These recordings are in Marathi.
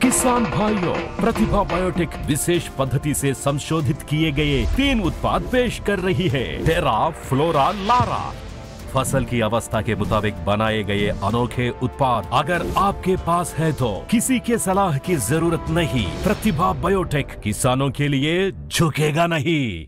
किसान भाइयों, प्रतिभा बायोटेक विशेष पद्धति से संशोधित किए गए 3 उत्पाद पेश कर रही है। टेरा, फ्लोरा, लारा। फसल की अवस्था के मुताबिक बनाए गए अनोखे उत्पाद अगर आपके पास है तो किसी के सलाह की जरूरत नहीं। प्रतिभा बायोटेक किसानों के लिए झुकेगा नहीं।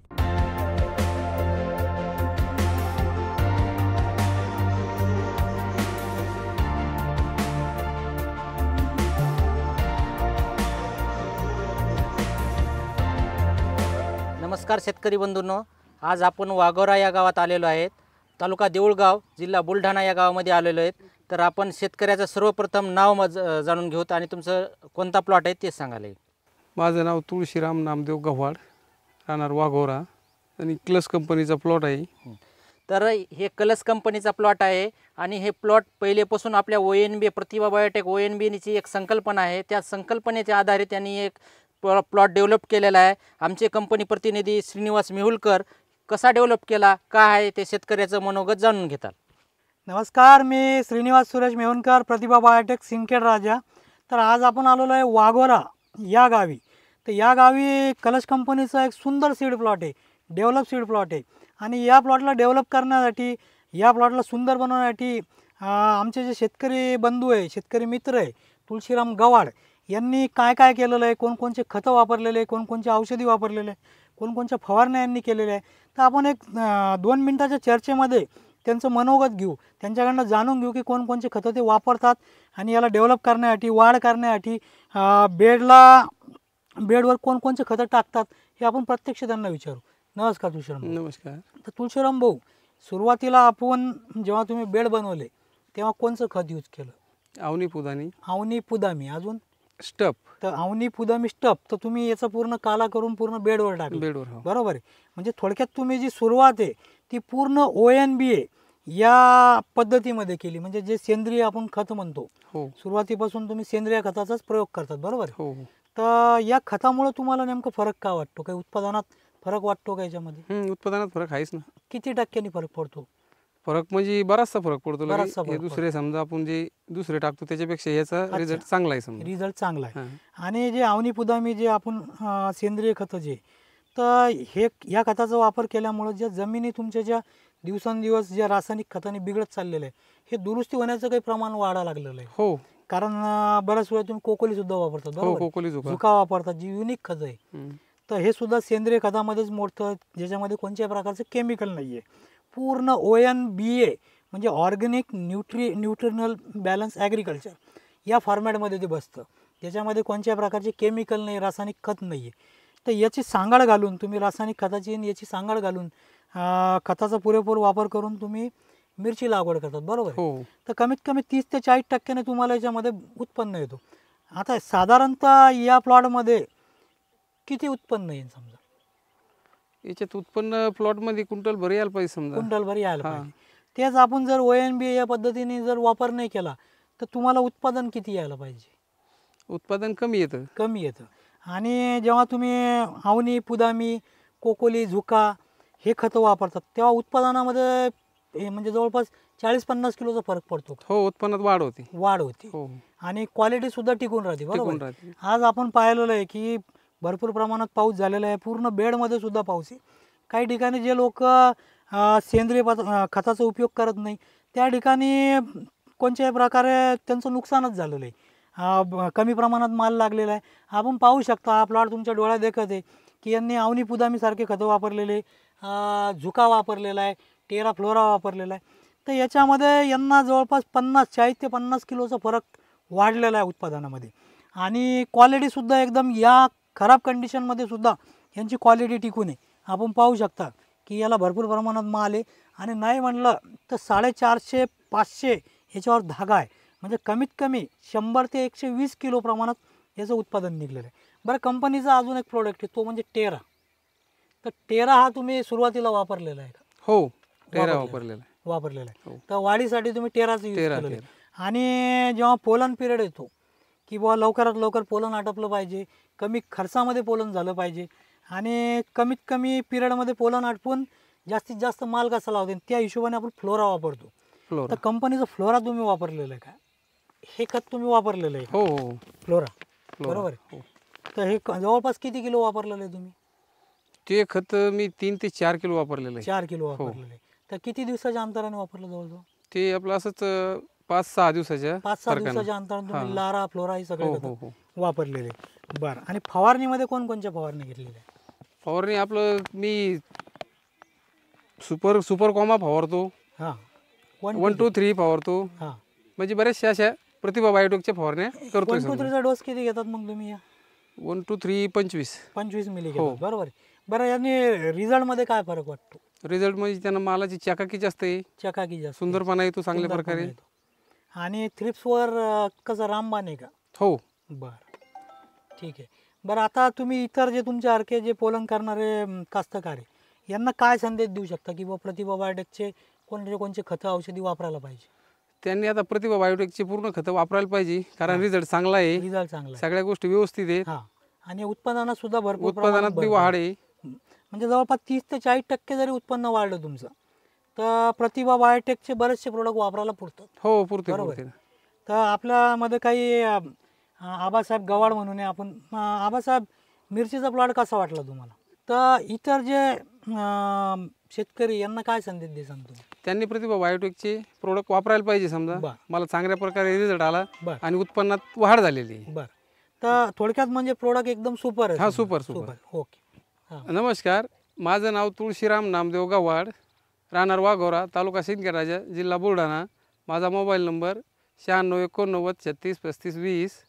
नमस्कार शेतकरी बंधूंनो, आज आपण वाघोरा या गावात आलेलो आहेत। तालुका देऊळगाव, जिल्हा बुलढाणा या गावामध्ये आलेलो आहेत। तर आपण शेतकऱ्याचं सर्वप्रथम नाव जाणून घेऊत आणि तुमचं कोणता प्लॉट आहे ते सांगाले। माझं नाव तुळशीराम नामदेव गव्हाड, राहणार वाघोरा आणि क्लस कंपनीचा प्लॉट आहे। तर हे कलस कंपनीचा प्लॉट आहे आणि हे प्लॉट पहिलेपासून आपल्या ONB प्रतिभा बायोटेक ONBची एक संकल्पना आहे। त्या संकल्पनेच्या आधारे त्यांनी एक प्लॉट डेव्हलप केलेला आहे। आमचे कंपनी प्रतिनिधी श्रीनिवास मेहुलकर कसा डेव्हलप केला, काय आहे ते शेतकऱ्याचं मनोगत जाणून घेतात। नमस्कार, मी श्रीनिवास सुरेश मेहुलकर, प्रतिभा बायोटेक सिंदखेड राजा। तर आज आपण आलेलो आहे वाघोरा या गावी। तर या गावी कलश कंपनीचा एक सुंदर सीड प्लॉट आहे, डेव्हलप सीड प्लॉट आहे। आणि या प्लॉटला डेव्हलप करण्यासाठी, या प्लॉटला सुंदर बनवण्यासाठी आमचे जे शेतकरी बंधू आहे, शेतकरी मित्र आहे तुळशीराम गव्हाड यांनी काय काय केलेलं आहे, कोणकोणचे खतं वापरलेले आहे, कोणकोणचे औषधी वापरलेले आहे, कोणकोणच्या फवारण्या यांनी केलेल्या आहे। तर आपण एक 2 मिनिटाच्या चर्चेमध्ये त्यांचं मनोगत घेऊ, त्यांच्याकडनं जाणून घेऊ की कोणकोणचे खतं ते वापरतात आणि याला डेव्हलप करण्यासाठी, वाढ करण्यासाठी बेडवर कोणकोणचे खतं टाकतात हे आपण प्रत्यक्ष त्यांना विचारू। नमस्कार तुळशीराम। नमस्कार। तर तुळशीराम भाऊ, सुरुवातीला आपण जेव्हा तुम्ही बेड बनवले तेव्हा कोणचं खत यूज केलं? अवनी पुदामी, अजून स्टप। तर अवनी पुदामी स्टप, तर तुम्ही याचा पूर्ण काला करून पूर्ण बेडवर टाकलं, बेडवर, बरोबर आहे। म्हणजे थोडक्यात तुम्ही जी सुरुवात आहे ती पूर्ण ONBA या पद्धतीमध्ये केली, म्हणजे जे सेंद्रिय आपण खत म्हणतो, सुरुवातीपासून तुम्ही सेंद्रिय खताचाच प्रयोग करतात, बरोबर आहे। तर या खतामुळे तुम्हाला नेमका फरक का वाटतो? काही उत्पादनात फरक वाटतो का याच्यामध्ये? उत्पादनात फरक आहेच ना। किती टक्क्यांनी फरक पडतो? फरक म्हणजे बराचसा फरक पडतो। हे दुसरे समजा आपण जे दुसरे टाकतो त्याच्यापेक्षा याचा रिझल्ट चांगला आहे, समजा रिझल्ट चांगला आहे। आणि जे अवनी पुदामी जे आपण सेंद्रिय खत जे, तर हे या खताचा वापर केल्यामुळे ज्या जमिनी तुमच्या ज्या दिवसेंदिवस ज्या रासायनिक खताने बिघडत चाललेलं आहे, हे दुरुस्ती होण्याचं काही प्रमाण वाढायला लागलेलं आहे। कारण बऱ्याच वेळा तुम्ही कोकोली सुद्धा वापरतात, बरोबर, झुका वापरतात, जी युनिक खत आहे। तर हे सुद्धा सेंद्रिय खतामध्येच मोडतं, ज्याच्यामध्ये कोणत्याही प्रकारचं केमिकल नाही आहे। पूर्ण ONBA म्हणजे ऑर्गॅनिक न्यूट्रिशनल बॅलन्स ॲग्रिकल्चर या फॉर्मॅटमध्ये ते बसतं, ज्याच्यामध्ये कोणत्याही प्रकारचे केमिकल नाही, रासायनिक खत नाही आहे। तर याची सांगड घालून तुम्ही, रासायनिक खताची याची सांगड घालून खताचा पुरेपूर वापर करून तुम्ही मिरची लागवड करतात, बरोबर। तर कमीत कमी 30 ते 40% तुम्हाला याच्यामध्ये उत्पन्न येतो। आता साधारणतः या प्लॉटमध्ये किती उत्पन्न येईल समजा? याच्यात उत्पन्न प्लॉटमध्ये क्विंटल भर यायला पाहिजे, समजा क्विंटल भर यायला पाहिजे। तेच आपण जर ONBA या पद्धतीने जर वापर नाही केला तर तुम्हाला उत्पादन किती यायला पाहिजे? उत्पादन कमी येतं। आणि जेव्हा तुम्ही अवनी पुदामी, कोकोली, झुका हे खतं वापरतात तेव्हा उत्पादनामध्ये म्हणजे जवळपास 40-50 किलोचा फरक पडतो। उत्पन्नात वाढ होते आणि क्वालिटी सुद्धा टिकून राहते, बरोबर। आज आपण पाहिलेलं आहे की भरपूर प्रमाणात पाऊस झालेला आहे, पूर्ण बेडमध्ये सुद्धा पाऊस आहे। काही ठिकाणी जे लोक सेंद्रिय खताचा उपयोग करत नाही त्या ठिकाणी कोणत्याही प्रकारे त्यांचं नुकसानच झालेलं आहे, कमी प्रमाणात माल लागलेला आहे। आपण पाहू शकता, हा प्लॉट तुमच्या डोळ्यात देखत आहे की यांनी अवनी पुदामी सारखे खतं वापरलेले, झुका वापरलेला आहे, टेरा फ्लोरा वापरलेला आहे। तर याच्यामध्ये यांना जवळपास 40 ते 50 किलोचा फरक वाढलेला आहे उत्पादनामध्ये। आणि क्वालिटीसुद्धा एकदम या खराब कंडिशनमध्ये सुद्धा यांची क्वालिटी टिकून आहे। आपण पाहू शकता की याला भरपूर प्रमाणात माल आहे आणि नाही म्हणलं तर 450-500 याच्यावर धागा आहे, म्हणजे कमीत कमी 100 ते 120 किलो प्रमाणात याचं उत्पादन निघलेलं आहे। बरं, कंपनीचा अजून एक प्रोडक्ट आहे तो म्हणजे टेरा। तर टेरा हा तुम्ही सुरुवातीला वापरलेला आहे का? टेरा वापरलेला आहे। तर वाढीसाठी तुम्ही टेराचं यूज केलेलं आहे। आणि जेव्हा पोलन पिरियड येतो की बुवा लवकरात लवकर पोलन आटपलं पाहिजे, कमी खर्चामध्ये पोलन झालं पाहिजे आणि कमीत कमी पिरियडमध्ये पोलन आटपून जास्तीत जास्त माल कसा लावते त्या हिशोबाने आपण फ्लोरा वापरतो। तर कंपनीचं फ्लोरा तुम्ही वापरलेलं आहे का? हे खत तुम्ही वापरलेलं आहे? हो. फ्लोरा बरोबर आहे. तर हे जवळपास किती किलो वापरलेलं आहे तुम्ही? ते खत मी 3 ते 4 किलो वापरलेलं आहे. 4 किलो वापरलेलं आहे. तर किती दिवसाच्या अंतराने वापरलं जवळजवळ? ते आपलं असंच 5-6 दिवसाच्या 5-6 फरकानं. दिवसाच्या अंतराने तुम्ही लारा फ्लोरा हे सगळे हो, खतं हो, हो. वापरलेले. बरं. आणि फवारणीमध्ये कोणकोणच्या फवारणी घेतलेल्या आहे? फवारणी आपलं मी सुपर कॉमा फवारतो, हां 1 2 3 फवारतो, हां. म्हणजे बऱ्याचशा अशा प्रतिभा बायोटेकच्या फवारण्या करतोय. 1 2 3 चा डोस किती घेतात मग तुम्ही? 1 2 3 25. 25 मिली हो. घेतात. बरोबर आहे. बरं, याने रिझल्टमध्ये काय फरक वाटतो? रिझल्ट म्हणजे त्यांना मालाची चकाकी जास्त आहे, चकाकी जास्त, सुंदरपणा येतो चांगल्या सुंदरपणा प्रकारे. येतो. आणि थ्रिप्सवर कसं रामबाण आहे का? हो. बरं, ठीक आहे. बरं, आता तुम्ही इतर जे तुमच्यासारखे जे पोलन करणारे कास्तकार आहे यांना काय संदेश देऊ शकता की प्रतिभा बायोटेकचे कोणते खतं औषधी वापरायला पाहिजे? त्यांनी आता प्रतिभा बायोटेकची पूर्ण खतं वापरायला पाहिजे, कारण रिझल्ट चांगला आहे, रिझल्ट चांगला आहे. सगळ्या गोष्टी व्यवस्थित आहेत, हां. आणि उत्पादनात सुद्धा भरपूर उत्पादनात बी वाढ आहे. म्हणजे जवळपास 30 ते 40% जरी उत्पन्न वाढलं तुमचं तर प्रतिभा बायोटेकचे बरेचसे प्रोडक्ट वापरायला पुरतात. हो, पुरते बरोबर पुरते. आहे. तर आपल्यामध्ये काही आबासाहेब गवाड म्हणून आहे. आपण आबासाहेब, मिरचीचा प्लॉट कसा वाटला तुम्हाला? तर इतर जे शेतकरी यांना काय संदेश दे सांगतो? त्यांनी प्रतिभा बायोटेकचे प्रोडक्ट वापरायला पाहिजे. समजा बरं. मला चांगल्या प्रकारे रिझल्ट आला बरं. आणि उत्पन्नात वाढ झालेली आहे. बरं. तर थोडक्यात म्हणजे प्रोडक्ट एकदम सुपर आहे. हा, सुपर सुपर. ओके. हां. नमस्कार, माझं नाव तुळशीराम नामदेव गव्हाड, राहणार वाघोरा, तालुका सिंदखेड, जिल्हा बुलढाणा. माझा मोबाईल नंबर 96 89 36 35 20.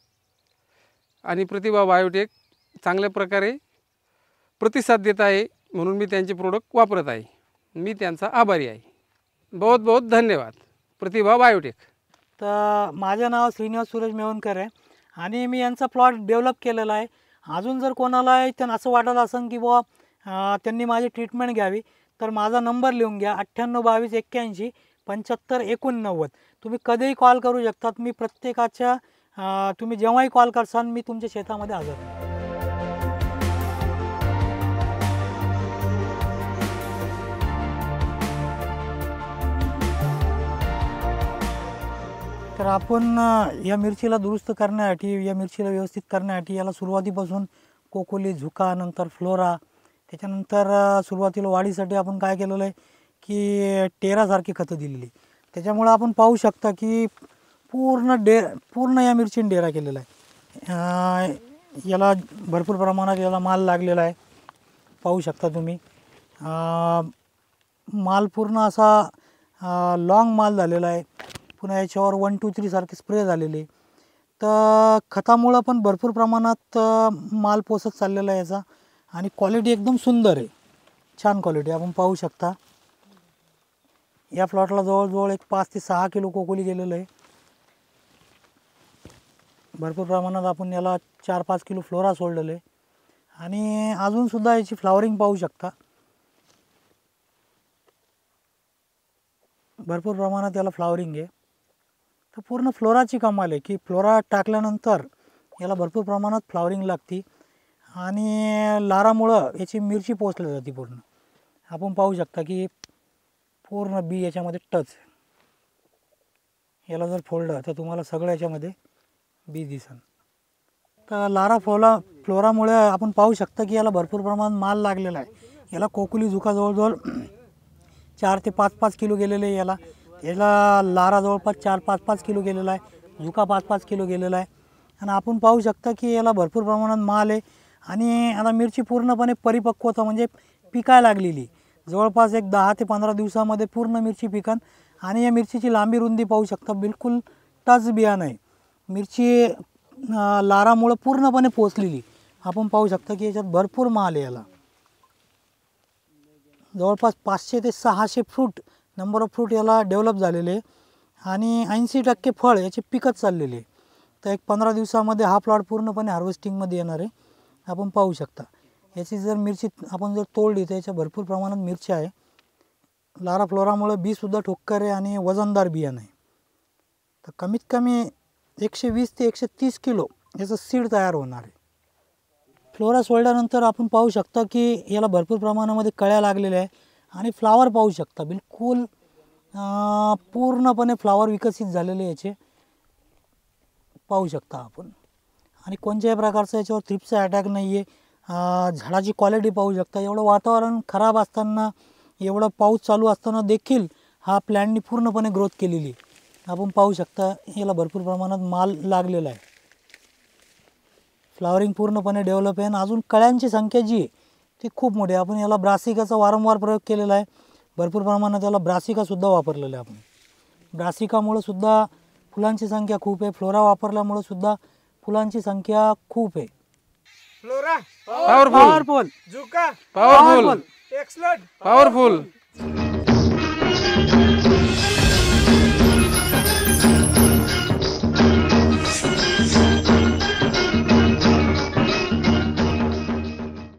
आणि प्रतिभा बायोटेक चांगल्या प्रकारे प्रतिसाद देत आहे म्हणून मी त्यांचे प्रोडक्ट वापरत आहे. मी त्यांचा आभारी आहे. बहुत बहुत धन्यवाद प्रतिभा बायोटेक. तर माझं नाव श्रीनिवास सुरेश मेवणकर आहे आणि मी यांचा प्लॉट डेव्हलप केलेला आहे. अजून जर कोणाला त्यांना असं वाटत असेल की बुवा त्यांनी माझी ट्रीटमेंट घ्यावी तर माझा नंबर लिहून घ्या, 98 22 81 75 89. तुम्ही कधीही कॉल करू शकतात. मी प्रत्येकाच्या तुम्ही जेव्हाही कॉल करसाल मी तुमच्या शेतामध्ये हजर आहे. तर आपण या मिरचीला दुरुस्त करण्यासाठी, या मिरचीला व्यवस्थित करण्यासाठी याला सुरुवातीपासून कोकोली, झुका, नंतर फ्लोरा, त्याच्यानंतर सुरुवातीला वाढीसाठी आपण काय केलेलं आहे की टेरासारखी खतं दिलेली. त्याच्यामुळं आपण पाहू शकता की पूर्ण या मिरचीने डेरा केलेला आहे. याला भरपूर प्रमाणात याला माल लागलेला आहे, पाहू शकता तुम्ही. माल पूर्ण असा लॉंग माल झालेला आहे. पुन्हा याच्यावर 1 2 3 सारखे स्प्रे झालेले. तर खतामुळं पण भरपूर प्रमाणात माल पोसत चाललेला आहे याचा. आणि क्वालिटी एकदम सुंदर आहे, छान क्वालिटी आपण पाहू शकता. या प्लॉटला जवळजवळ एक 5 ते 6 किलो कोकोली गेलेलं आहे. भरपूर प्रमाणात आपण याला 4-5 किलो फ्लोरा सोडलेलं आहे. आणि अजूनसुद्धा याची फ्लावरिंग पाहू शकता. भरपूर प्रमाणात याला फ्लावरिंग आहे. तर पूर्ण फ्लोराची कमाल आहे की फ्लोरा टाकल्यानंतर याला भरपूर प्रमाणात फ्लावरिंग लागते आणि लारामुळं याची मिरची पोचली जाते पूर्ण. आपण पाहू शकता की पूर्ण बी याच्यामध्ये टच. याला जर फोल्डं तर तुम्हाला सगळं याच्यामध्ये बी दिसन. तर लारा फ्लोरामुळे आपण पाहू शकता की याला भरपूर प्रमाणात माल लागलेला आहे. याला कोकुली झुका जवळजवळ 4 ते 5-5 किलो गेलेले आहे. याला लारा जवळपास 4-5 किलो गेलेला आहे. झुका 5-5 किलो गेलेला आहे. आणि आपण पाहू शकता की याला भरपूर प्रमाणात माल आहे. आणि आता मिरची पूर्णपणे परिपक्वता म्हणजे पिकायला लागलेली. जवळपास एक 10 ते 15 दिवसामध्ये पूर्ण मिरची पिकन. आणि या मिरचीची लांबी रुंदी पाहू शकता, बिलकुल टच बियाणं आहे. मिरची लारामुळं पूर्णपणे पोचलेली. आपण पाहू शकता की याच्यात भरपूर माल आहे. याला जवळपास 500 ते 600 फ्रूट नंबर ऑफ फ्रूट याला डेव्हलप झालेले आणि 80% फळ याचे पिकत चाललेले. तर एक 15 दिवसामध्ये हा प्लॉट पूर्णपणे हार्वेस्टिंगमध्ये येणार आहे. आपण पाहू शकता याची जर मिरची आपण जर तोडली तर याच्या भरपूर प्रमाणात मिरची आहे. लारा फ्लोरामुळे बीसुद्धा ठोक्कर आहे आणि वजनदार बियाणं आहे. तर कमीत कमी 120 ते 130 किलो याचं सीड तयार होणार आहे. फ्लोरा सोडल्यानंतर आपण पाहू शकता की याला भरपूर प्रमाणामध्ये कळ्या लागलेल्या आहे आणि फ्लावर पाहू शकता, बिलकुल पूर्णपणे फ्लावर विकसित झालेले याचे पाहू शकता आपण. आणि कोणत्याही प्रकारचा याच्यावर थ्रिप्सचा अटॅक नाही आहे. झाडाची क्वालिटी पाहू शकता. एवढं वातावरण खराब असताना, एवढा पाऊस चालू असताना देखील हा प्लॅननी पूर्णपणे ग्रोथ केलेली आहे. आपण पाहू शकता याला भरपूर प्रमाणात माल लागलेला आहे. फ्लावरिंग पूर्णपणे डेव्हलप आहे आणि अजून कळ्यांची संख्या जी आहे ती खूप मोठी आहे. आपण याला ब्रासिकाचा वारंवार प्रयोग केलेला आहे. भरपूर प्रमाणात याला ब्रासिकासुद्धा वापरलेलं आहे आपण. ब्रासिकामुळे सुद्धा फुलांची संख्या खूप आहे. फ्लोरा वापरल्यामुळे सुद्धा फुलांची संख्या खूप आहे. Powerful, powerful, powerful, excellent, powerful.